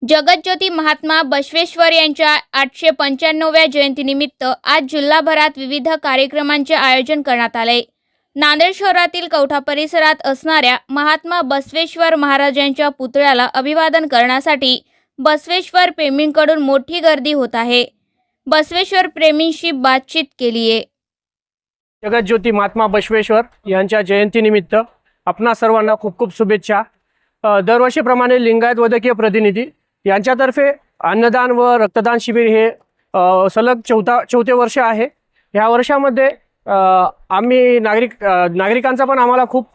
जगज्योती महात्मा बसवेश्वर यांच्या 895व्या जयंतीनिमित्त आज जिल्हाभरात विविध कार्यक्रमांचे आयोजन करण्यात आले. नांदेड शहरातील कवठा परिसरात असणाऱ्या महात्मा बसवेश्वर महाराजांच्या पुतळ्याला अभिवादन करण्यासाठी बसवेश्वर प्रेमींकडून मोठी गर्दी होत आहे. बसवेश्वर प्रेमींशी बातचीत केली आहे. जगज्योती महात्मा बसवेश्वर यांच्या जयंतीनिमित्त आपणा सर्वांना खूप खूप शुभेच्छा. दरवर्षीप्रमाणे लिंगायत वैद्यकीय प्रतिनिधी यांच्यातर्फे अन्नदान व रक्तदान शिबिर हे सलग चौथे वर्ष आहे. ह्या वर्षामध्ये आम्ही नागरिकांचा पण आम्हाला खूप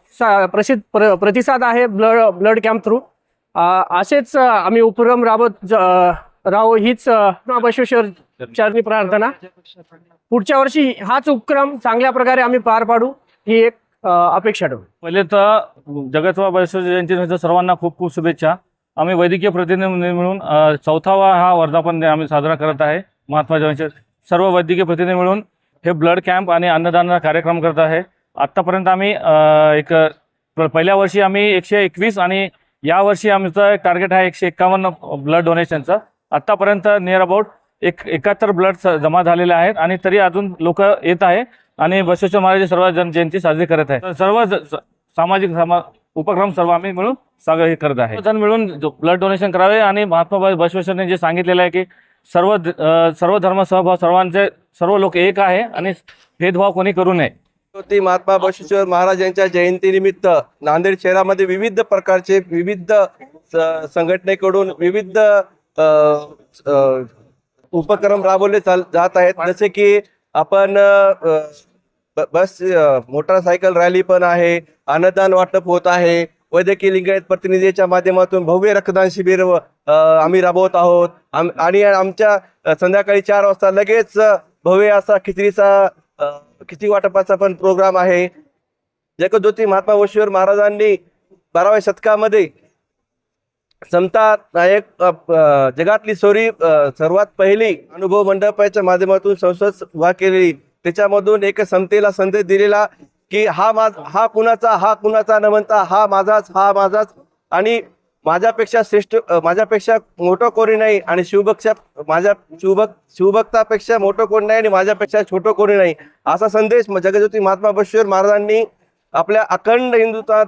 प्रतिसाद आहे ब्लड कॅम्प थ्रू. असेच आम्ही उपक्रम राबत राहू हीच बसवेश्वर चरणी प्रार्थना. पुढच्या वर्षी हाच उपक्रम चांगल्या प्रकारे आम्ही पार पाडू ही एक अपेक्षा ठेवू. पहिले तर जगज्योती बसवेश्वर जयंतीनिमित्त सर्वांना खूप खूप शुभेच्छा. आम्ही वैद्यकीय प्रतिनिधी मिळून चौथावा हा वर्धापन दिन आम्ही साजरा करत आहे. महात्मा जयंती सर्व वैद्यकीय प्रतिनिधी मिळून हे ब्लड कॅम्प आणि अन्नदान कार्यक्रम करत आहे. आत्तापर्यंत आम्ही पहिल्या वर्षी आम्ही 121 आणि यावर्षी आमचं एक टार्गेट आहे 151 ब्लड डोनेशनचं. आत्तापर्यंत नियर अबाउट 71 ब्लड जमा झालेले आहेत आणि तरी अजून लोक येत आहे आणि बसवेश्वर महाराज सर्व जयंती साजरी करत आहे. सर्व सामाजिक उपक्रम सर्व आम्ही मिळून सगळं हे करत आहे. जण मिळून ब्लड डोनेशन करावे आणि महात्मा बसवेश्वरने जे सांगितलेलं आहे की सर्व धर्म सहभाव सर्व लोक एक आहे आणि भेदभाव कोणी करू नये. जगज्योती महात्मा बसवेश्वर महाराज यांच्या जयंतीनिमित्त नांदेड शहरामध्ये विविध प्रकारचे विविध संघटनेकडून विविध उपक्रम राबवले जात आहेत. जसे की आपण बस मोटरसायकल रॅली पण आहे, अन्नदान वाटप होत आहे, वैद्यकीय लिंगायत प्रतिनिधीच्या माध्यमातून भव्य रक्तदान शिबिर आम्ही राबवत आहोत. आणि आमच्या संध्याकाळी 4 वाजता लगेच भव्य असा खिचडी वाटपाचा पण प्रोग्राम आहे. जगज्योती महात्मा बसवेश्वर महाराजांनी 12व्या शतकामध्ये समता नायक जगातली सर्वात पहिली अनुभव मंडपाच्या माध्यमातून संसद उभा केलेली. त्याच्यामधून एक समतेला संदेश दिलेला की हा कुणाचा न म्हणता हा माझाच आणि माझ्यापेक्षा श्रेष्ठ माझ्यापेक्षा मोठं कोणी नाही आणि शिवभक्तापेक्षा मोठं कोणी नाही आणि माझ्यापेक्षा छोटं कोणी नाही असा संदेश जगज्योती महात्मा बसवेश्वर महाराजांनी आपल्या अखंड हिंदुत्वात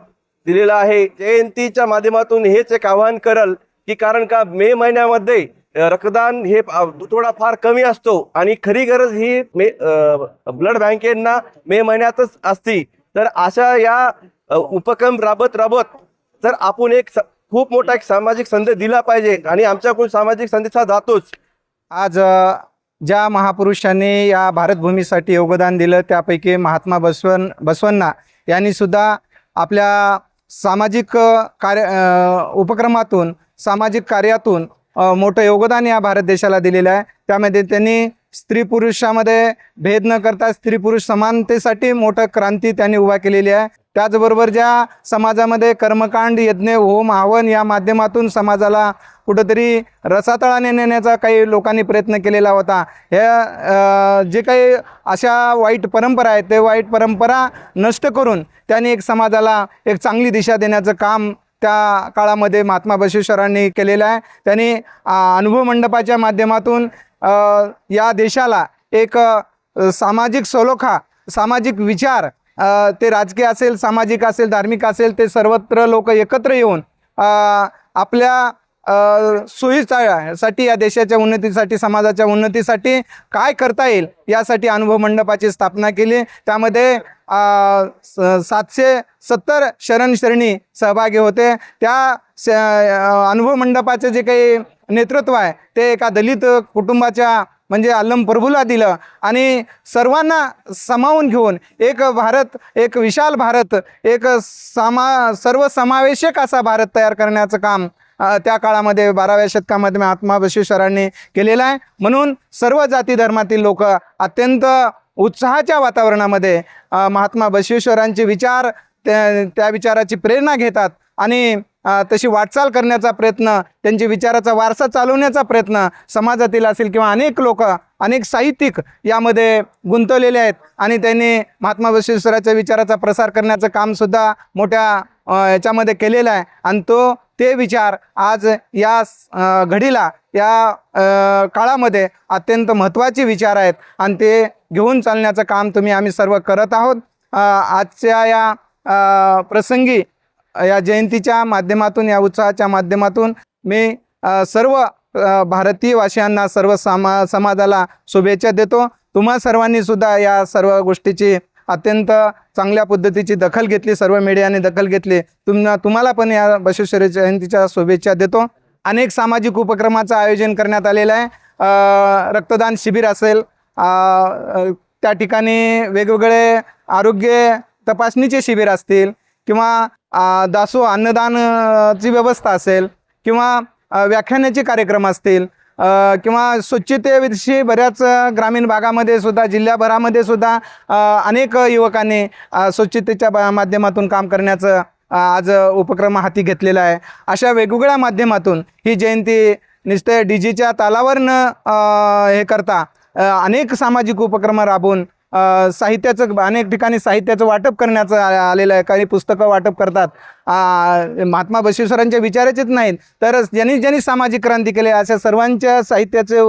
दिलेला आहे. जयंतीच्या माध्यमातून हेच एक आवाहन करल की कारण का मे महिन्यामध्ये रक्तदान हे थोडा फार कमी असतो आणि खरी गरज ही ब्लड बँकेंना मे महिन्यातच असती. तर अशा या उपक्रम राबत तर आपण खूप मोठा एक सामाजिक संदेश दिला पाहिजे आणि आमच्याकडून सामाजिक संदेश हा जातोच. आज ज्या महापुरुषांनी या भारतभूमीसाठी योगदान दिलं त्यापैकी महात्मा बसवण्णा यांनी सुद्धा आपल्या सामाजिक उपक्रमातून सामाजिक कार्यातून मोठं योगदान या भारत देशाला दिलेलं आहे. त्यामध्ये त्यांनी स्त्री पुरुषामध्ये भेद न करता स्त्री पुरुष समानतेसाठी मोठं क्रांती त्यांनी उभा केलेली आहे. त्याचबरोबर ज्या समाजामध्ये कर्मकांड यज्ञ होम हवन या माध्यमातून समाजाला कुठंतरी रसातळाने नेण्याचा काही लोकांनी प्रयत्न केलेला होता. हे जे काही अशा वाईट परंपरा आहेत ते वाईट परंपरा नष्ट करून त्यांनी एक समाजाला एक चांगली दिशा देण्याचं काम त्या काळामध्ये महात्मा बसवेश्वरांनी केलेलं आहे. त्यांनी अनुभव मंडपाच्या माध्यमातून या देशाला एक सामाजिक सलोखा सामाजिक विचार ते राजकीय असेल सामाजिक असेल धार्मिक असेल ते सर्वत्र लोक एकत्र येऊन आपल्या सोयीसाठी या देशाच्या उन्नतीसाठी समाजाच्या उन्नतीसाठी काय करता येईल यासाठी अनुभव मंडपाची स्थापना केली. त्यामध्ये 770 शरणी सहभागी होते. त्या अनुभव मंडपाचे जे काही नेतृत्व आहे ते एका दलित कुटुंबाच्या म्हणजे अल्लम प्रभूला दिलं आणि सर्वांना सामावून घेऊन एक भारत एक विशाल भारत एक सर्वसमावेशक असा भारत तयार करण्याचं काम त्या काळामध्ये 12व्या शतकामध्ये महात्मा बसवेश्वरांनी केलेलं आहे. म्हणून सर्व जाती धर्मातील लोक अत्यंत उत्साहाच्या वातावरणामध्ये महात्मा बसवेश्वरांचे विचार त्या विचाराची प्रेरणा घेतात आणि तशी वाटचाल करण्याचा प्रयत्न त्यांच्या विचाराचा वारसा चालवण्याचा प्रयत्न समाजातील असेल किंवा अनेक लोक अनेक साहित्यिक यामध्ये गुंतवलेले आहेत आणि त्यांनी महात्मा बसवेश्वराच्या विचाराचा प्रसार करण्याचं कामसुद्धा मोठ्या याच्यामध्ये केलेलं आहे आणि तो ते विचार आज या घडीला या काळामध्ये अत्यंत महत्त्वाचे विचार आहेत आणि ते घेऊन चालण्याचं काम आम्ही सर्व करत आहोत. आजच्या या प्रसंगी या जयंतीच्या माध्यमातून, या उत्सवाच्या माध्यमातून मी सर्व भारतीय वासियांना, सर्व समाजाला शुभेच्छा देतो. तुम्हा सर्वांनी सुद्धा या सर्व गोष्टीची अत्यंत चांगल्या पद्धतीची दखल घेतली, सर्व मीडियाने दखल घेतली. तुम्हाला पण या बसवेश्वर जयंतीच्या शुभेच्छा देतो. अनेक सामाजिक उपक्रमाचं आयोजन करण्यात आलेलं आहे. रक्तदान शिबिर असेल, त्या ठिकाणी वेगवेगळे आरोग्य तपासणीचे शिबिर असतील, किंवा दासो अन्नदानची व्यवस्था असेल, किंवा व्याख्यानाचे कार्यक्रम असतील, किंवा स्वच्छतेविषयी बऱ्याच ग्रामीण भागामध्ये सुद्धा, जिल्ह्याभरामध्ये सुद्धा अनेक युवकांनी स्वच्छतेच्या माध्यमातून काम करण्याचं आज उपक्रम हाती घेतलेला आहे. अशा वेगवेगळ्या माध्यमातून ही जयंती नुसते डीजेच्या तालावर न हे करता अनेक सामाजिक उपक्रम राबवून साहित्याचं, अनेक ठिकाणी साहित्याचं वाटप करण्याचं आलेलं आहे. काही पुस्तकं वाटप करतात. महात्मा बसवेश्वरांच्या विचाराचेच नाहीत, तर ज्यांनी सामाजिक क्रांती केली अशा सर्वांच्या साहित्याचे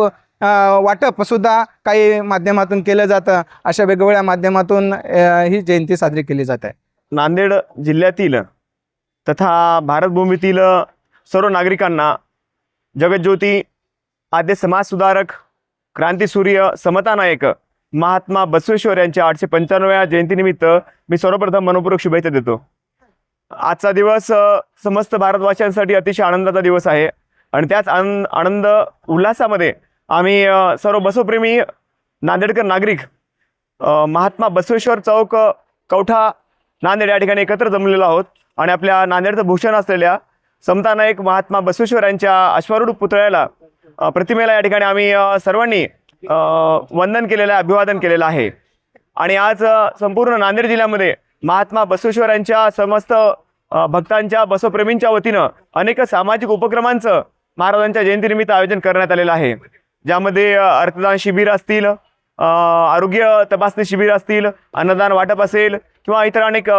वाटपसुद्धा काही माध्यमातून केलं जातं. अशा वेगवेगळ्या माध्यमातून ही जयंती साजरी केली जात आहे. नांदेड जिल्ह्यातील तथा भारतभूमीतील सर्व नागरिकांना जगज्योती, आद्य समाजसुधारक, क्रांतीसूर्य, समता नायक महात्मा बसवेश्वर यांच्या 895व्या जयंतीनिमित्त मी सर्वप्रथम मनपूर्वक शुभेच्छा देतो. आजचा दिवस समस्त भारतवासियांसाठी अतिशय आनंदाचा दिवस आहे आणि त्याच आनंद उल्हासामध्ये आम्ही सर्व बसवप्रेमी नांदेडकर नागरिक महात्मा बसवेश्वर चौक, कवठा, नांदेड या ठिकाणी एकत्र जमलेलो आहोत आणि आपल्या नांदेडचं भूषण असलेल्या समता नायक महात्मा बसवेश्वर यांच्या अश्वारूढ पुतळ्याला, प्रतिमेला या ठिकाणी आम्ही सर्वांनी वंदन केलेलं आहे, अभिवादन केलेलं आहे. आणि आज संपूर्ण नांदेड जिल्ह्यामध्ये महात्मा बसवेश्वर यांच्या समस्त भक्तांच्या, बसवप्रेमींच्या वतीनं अनेक सामाजिक उपक्रमांचं महाराजांच्या जयंतीनिमित्त आयोजन करण्यात आलेलं आहे. ज्यामध्ये रक्तदान शिबिर असतील, आरोग्य तपासणी शिबिर असतील, अन्नदान वाटप असेल, किंवा इतर अनेक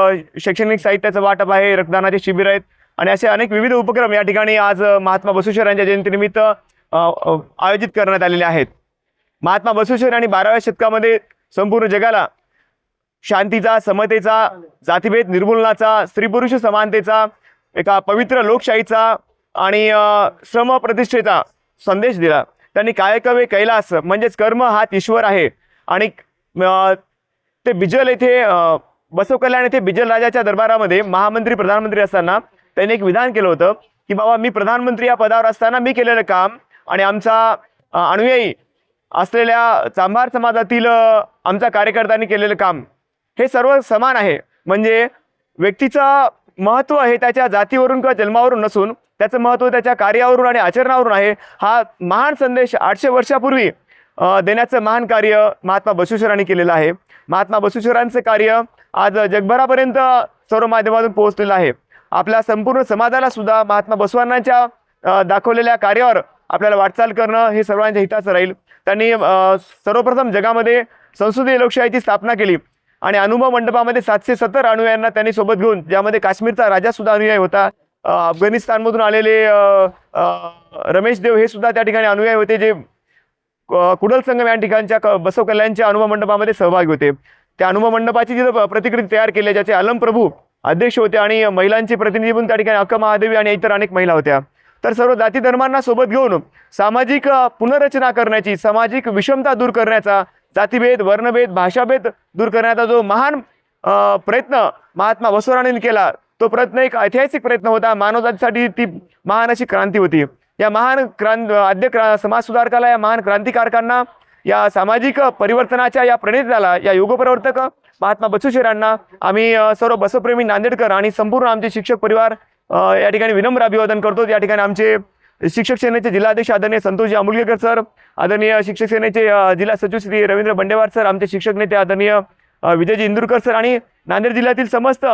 शैक्षणिक साहित्याचं वाटप आहे, रक्तदानाचे शिबिर आहेत आणि असे अनेक विविध उपक्रम या ठिकाणी आज महात्मा बसवेश्वर यांच्या जयंतीनिमित्त आयोजित करण्यात आलेले आहेत. महात्मा बसवेश्वर यांनी 12व्या शतकामध्ये संपूर्ण जगाला शांतीचा, समतेचा, जातीभेद निर्मूलनाचा, स्त्री पुरुष समानतेचा, एका पवित्र लोकशाहीचा आणि श्रमप्रतिष्ठेचा संदेश दिला. त्यांनी कायकवे कैलास म्हणजेच कर्म हाच ईश्वर आहे. आणि ते बिजल येथे बसव कल्याण येथे बिजल राजाच्या दरबारामध्ये महामंत्री, प्रधानमंत्री असताना त्यांनी एक विधान केलं होतं की बाबा, मी प्रधानमंत्री या पदावर असताना मी केलेलं काम आणि आमचा अनुयायी असलेल्या चांभार समाजातील आमच्या कार्यकर्त्यांनी केलेलं काम हे सर्व समान आहे. म्हणजे व्यक्तीचं महत्त्व हे त्याच्या जातीवरून किंवा जन्मावरून नसून त्याचं महत्त्व त्याच्या कार्यावरून आणि आचरणावरून आहे. हा महान संदेश 800 वर्षापूर्वी देण्याचं महान कार्य महात्मा बसवेश्वरांनी केलेलं आहे. महात्मा बसवेश्वरांचं कार्य आज जगभरापर्यंत सर्व माध्यमातून पोहोचलेलं आहे. आपल्या संपूर्ण समाजाला सुद्धा महात्मा बसवांच्या दाखवलेल्या कार्यावर आपल्याला वाटचाल करणं हे सर्वांच्या हिताचं राहील. त्यांनी सर्वप्रथम जगामध्ये संसदीय लोकशाहीची स्थापना केली आणि अनुभव मंडपामध्ये 770 अनुयायांना त्यांनी सोबत घेऊन, ज्यामध्ये काश्मीरचा राजा सुद्धा अनुयायी होता, अफगाणिस्तानमधून आलेले रमेश देव हे सुद्धा त्या ठिकाणी अनुयायी होते, जे कुडल संगम या ठिकाणच्या बसव कल्याणच्या अनुभव मंडपामध्ये सहभागी होते. त्या अनुभव मंडपाची जी प्रतिकृती तयार केली, ज्याचे आलम प्रभू अध्यक्ष होते आणि महिलांचे प्रतिनिधी म्हणून त्या ठिकाणी अक्का महादेवी आणि इतर अनेक महिला होत्या. तर सर्व जाती धर्मांना सोबत घेऊन सामाजिक पुनर्रचना करण्याची, सामाजिक विषमता दूर करण्याचा, जातीभेद, वर्णभेद, भाषाभेद दूर करण्याचा जो महान प्रयत्न महात्मा बसवेश्वरांनी केला, तो प्रयत्न एक ऐतिहासिक प्रयत्न होता. मानवजातीसाठी ती महान अशी क्रांती होती. या महान समाज सुधारकाला, या महान क्रांतिकारकांना, या सामाजिक परिवर्तनाच्या या प्रणेत्याला, या युगप्रवर्तक महात्मा बसवेश्वरांना आम्ही सर्व बसवप्रेमी नांदेडकर आणि संपूर्ण आमचे शिक्षक परिवार या ठिकाणी विनम्र अभिवादन करतो. या ठिकाणी आमचे शिक्षक सेनेचे जिल्हाध्यक्ष आदरणीय संतोषजी आमुलगेकर सर, आदरणीय शिक्षक सेनेचे जिल्हा सचिव श्री रवींद्र बंडेवार सर, आमचे शिक्षक नेते आदरणीय विजयजी इंदुरकर सर आणि नांदेड जिल्ह्यातील समस्त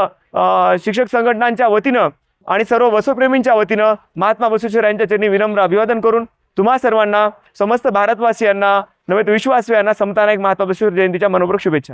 शिक्षक संघटनांच्या वतीनं आणि सर्व बसवप्रेमींच्या वतीनं महात्मा बसवेश्वर यांच्या चरणी विनम्र अभिवादन करून तुम्हा सर्वांना, समस्त भारतवासियांना, नव्हे तर विश्वासियांना समता नायक महात्मा बसवेश्वर जयंतीच्या मनपूर्वक शुभेच्छा.